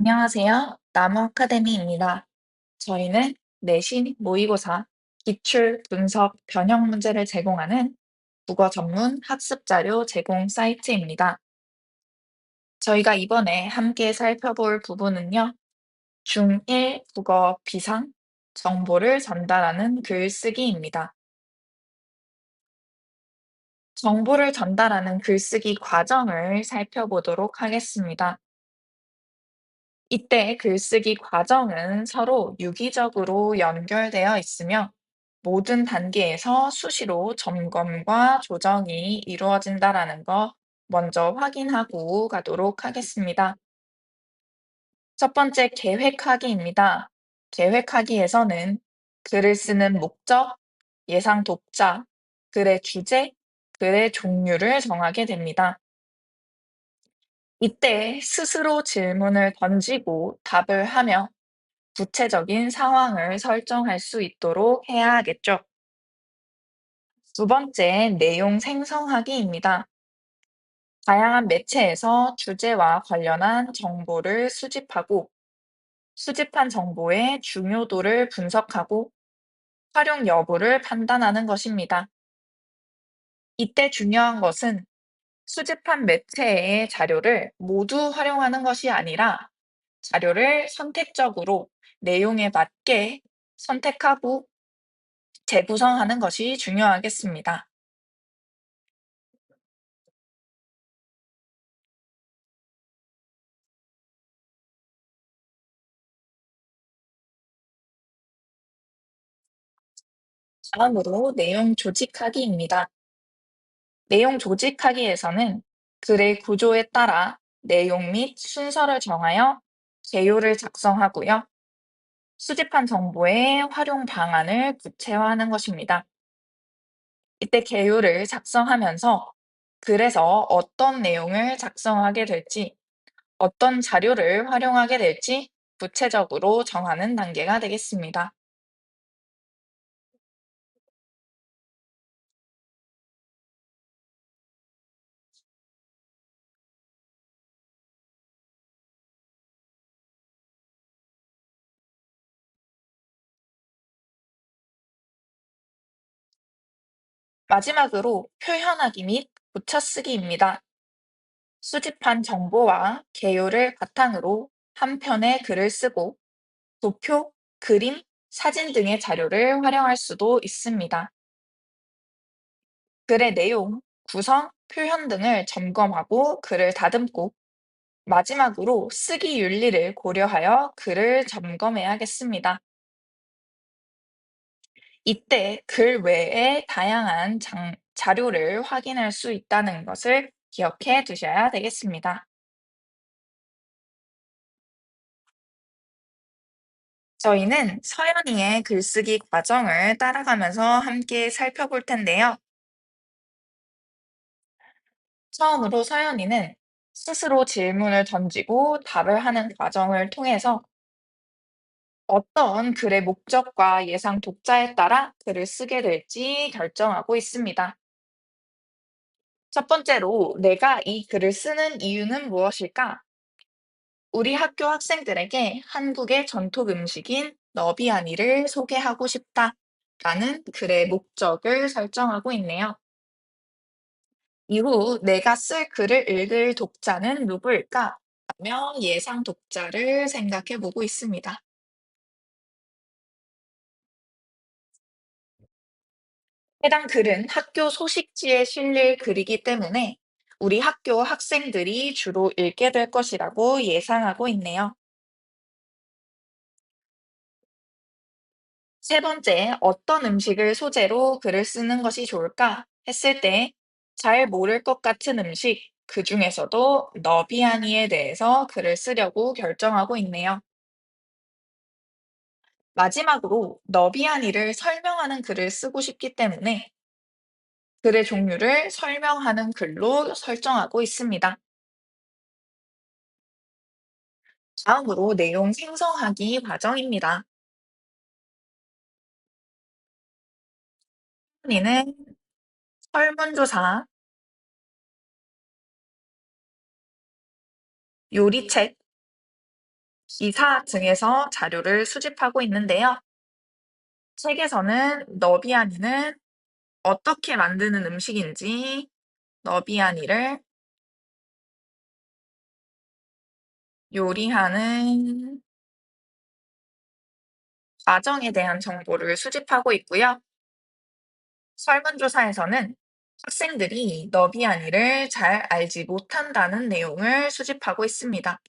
안녕하세요. 나무 아카데미입니다. 저희는 내신 모의고사, 기출, 분석, 변형 문제를 제공하는 국어 전문 학습 자료 제공 사이트입니다. 저희가 이번에 함께 살펴볼 부분은요, 중1 국어 비상, 정보를 전달하는 글쓰기입니다. 정보를 전달하는 글쓰기 과정을 살펴보도록 하겠습니다. 이때 글쓰기 과정은 서로 유기적으로 연결되어 있으며 모든 단계에서 수시로 점검과 조정이 이루어진다라는 거 먼저 확인하고 가도록 하겠습니다. 첫 번째 계획하기입니다. 계획하기에서는 글을 쓰는 목적, 예상 독자, 글의 주제, 글의 종류를 정하게 됩니다. 이때 스스로 질문을 던지고 답을 하며 구체적인 상황을 설정할 수 있도록 해야 하겠죠. 두 번째, 내용 생성하기입니다. 다양한 매체에서 주제와 관련한 정보를 수집하고 수집한 정보의 중요도를 분석하고 활용 여부를 판단하는 것입니다. 이때 중요한 것은 수집한 매체의 자료를 모두 활용하는 것이 아니라 자료를 선택적으로 내용에 맞게 선택하고 재구성하는 것이 중요하겠습니다. 다음으로 내용 조직하기입니다. 내용 조직하기에서는 글의 구조에 따라 내용 및 순서를 정하여 개요를 작성하고요. 수집한 정보의 활용 방안을 구체화하는 것입니다. 이때 개요를 작성하면서 글에서 어떤 내용을 작성하게 될지, 어떤 자료를 활용하게 될지 구체적으로 정하는 단계가 되겠습니다. 마지막으로 표현하기 및 붙여쓰기입니다. 수집한 정보와 개요를 바탕으로 한 편의 글을 쓰고 도표, 그림, 사진 등의 자료를 활용할 수도 있습니다. 글의 내용, 구성, 표현 등을 점검하고 글을 다듬고 마지막으로 쓰기 윤리를 고려하여 글을 점검해야겠습니다. 이때 글 외에 다양한 자료를 확인할 수 있다는 것을 기억해 두셔야 되겠습니다. 저희는 서연이의 글쓰기 과정을 따라가면서 함께 살펴볼 텐데요. 처음으로 서연이는 스스로 질문을 던지고 답을 하는 과정을 통해서 어떤 글의 목적과 예상 독자에 따라 글을 쓰게 될지 결정하고 있습니다. 첫 번째로 내가 이 글을 쓰는 이유는 무엇일까? 우리 학교 학생들에게 한국의 전통 음식인 너비아니를 소개하고 싶다. 라는 글의 목적을 설정하고 있네요. 이후 내가 쓸 글을 읽을 독자는 누구일까? 라며 예상 독자를 생각해 보고 있습니다. 해당 글은 학교 소식지에 실릴 글이기 때문에 우리 학교 학생들이 주로 읽게 될 것이라고 예상하고 있네요. 세 번째, 어떤 음식을 소재로 글을 쓰는 것이 좋을까 했을 때 잘 모를 것 같은 음식, 그 중에서도 너비아니에 대해서 글을 쓰려고 결정하고 있네요. 마지막으로 너비아니를 설명하는 글을 쓰고 싶기 때문에 글의 종류를 설명하는 글로 설정하고 있습니다. 다음으로 내용 생성하기 과정입니다. 이는 설문조사, 요리책, 기사 등에서 자료를 수집하고 있는데요. 책에서는 너비아니는 어떻게 만드는 음식인지, 너비아니를 요리하는 과정에 대한 정보를 수집하고 있고요. 설문조사에서는 학생들이 너비아니를 잘 알지 못한다는 내용을 수집하고 있습니다.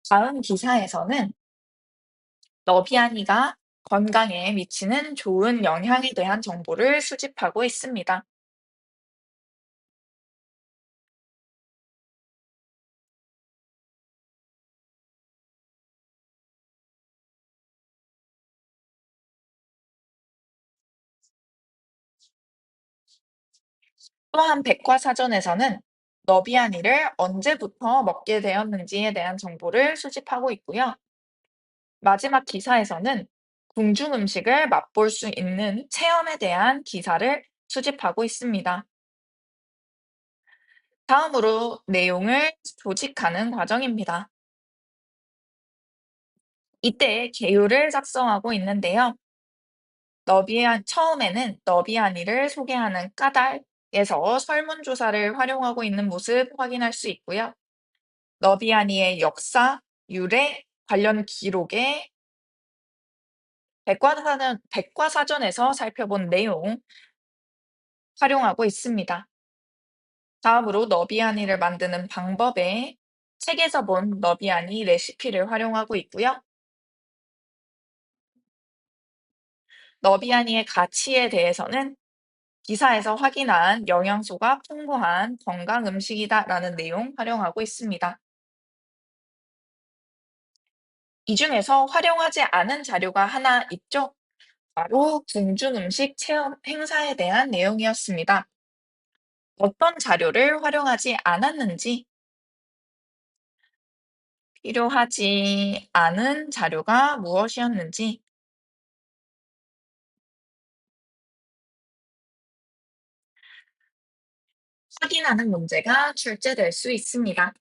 다음 기사에서는 너비아니가 건강에 미치는 좋은 영향에 대한 정보를 수집하고 있습니다. 또한 백과사전에서는 너비아니를 언제부터 먹게 되었는지에 대한 정보를 수집하고 있고요. 마지막 기사에서는 궁중 음식을 맛볼 수 있는 체험에 대한 기사를 수집하고 있습니다. 다음으로 내용을 조직하는 과정입니다. 이때 개요를 작성하고 있는데요. 처음에는 너비아니를 소개하는 까닭에서 설문조사를 활용하고 있는 모습 확인할 수 있고요. 너비아니의 역사, 유래, 관련 기록에 백과사전에서 살펴본 내용 활용하고 있습니다. 다음으로 너비아니를 만드는 방법에 책에서 본 너비아니 레시피를 활용하고 있고요. 너비아니의 가치에 대해서는 기사에서 확인한 영양소가 풍부한 건강 음식이다라는 내용 활용하고 있습니다. 이 중에서 활용하지 않은 자료가 하나 있죠? 바로 궁중 음식 체험 행사에 대한 내용이었습니다. 어떤 자료를 활용하지 않았는지, 필요하지 않은 자료가 무엇이었는지 확인하는 문제가 출제될 수 있습니다.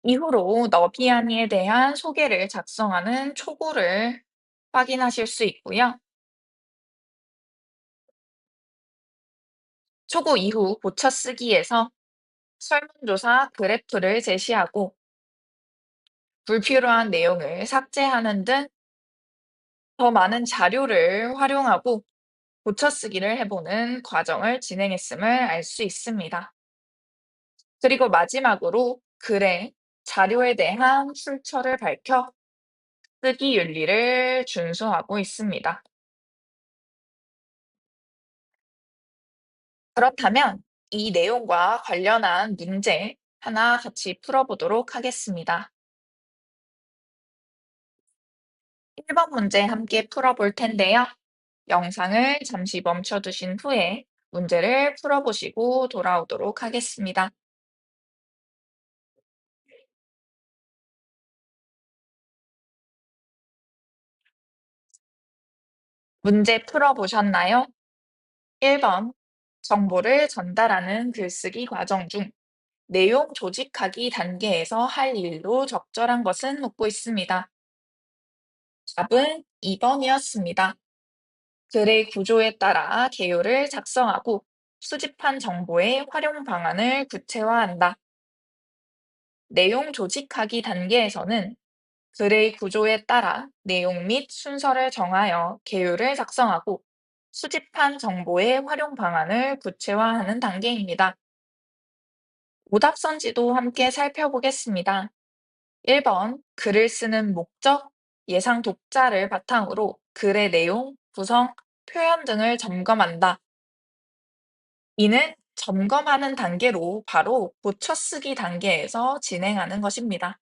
이후로 너비아니에 대한 소개를 작성하는 초고를 확인하실 수 있고요. 초고 이후 고쳐쓰기에서 설문조사 그래프를 제시하고 불필요한 내용을 삭제하는 등 더 많은 자료를 활용하고 고쳐쓰기를 해보는 과정을 진행했음을 알 수 있습니다. 그리고 마지막으로 글에 자료에 대한 출처를 밝혀 쓰기 윤리를 준수하고 있습니다. 그렇다면 이 내용과 관련한 문제 하나 같이 풀어보도록 하겠습니다. 1번 문제 함께 풀어볼 텐데요. 영상을 잠시 멈춰두신 후에 문제를 풀어보시고 돌아오도록 하겠습니다. 문제 풀어보셨나요? 1번. 정보를 전달하는 글쓰기 과정 중 내용 조직하기 단계에서 할 일로 적절한 것은 묻고 있습니다. 답은 2번이었습니다. 글의 구조에 따라 개요를 작성하고 수집한 정보의 활용 방안을 구체화한다. 내용 조직하기 단계에서는 글의 구조에 따라 내용 및 순서를 정하여 개요를 작성하고 수집한 정보의 활용 방안을 구체화하는 단계입니다. 오답선지도 함께 살펴보겠습니다. 1번, 글을 쓰는 목적, 예상 독자를 바탕으로 글의 내용, 구성, 표현 등을 점검한다. 이는 점검하는 단계로 바로 고쳐쓰기 단계에서 진행하는 것입니다.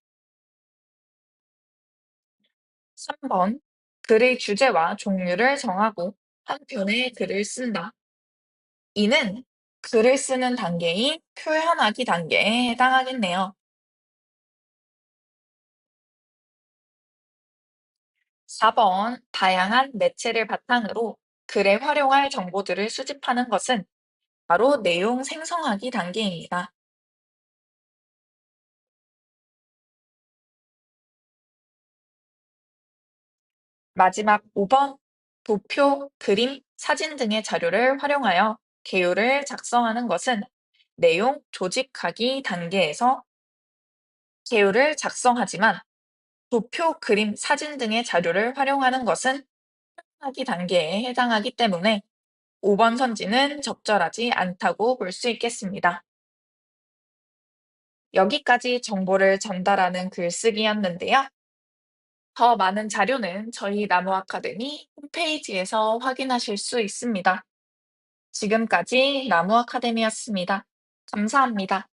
3번, 글의 주제와 종류를 정하고 한 편의 글을 쓴다. 이는 글을 쓰는 단계인 표현하기 단계에 해당하겠네요. 4번, 다양한 매체를 바탕으로 글에 활용할 정보들을 수집하는 것은 바로 내용 생성하기 단계입니다. 마지막 5번, 도표, 그림, 사진 등의 자료를 활용하여 개요를 작성하는 것은 내용 조직하기 단계에서 개요를 작성하지만 도표, 그림, 사진 등의 자료를 활용하는 것은 하기 단계에 해당하기 때문에 5번 선지는 적절하지 않다고 볼 수 있겠습니다. 여기까지 정보를 전달하는 글쓰기였는데요. 더 많은 자료는 저희 나무 아카데미 홈페이지에서 확인하실 수 있습니다. 지금까지 나무 아카데미였습니다. 감사합니다.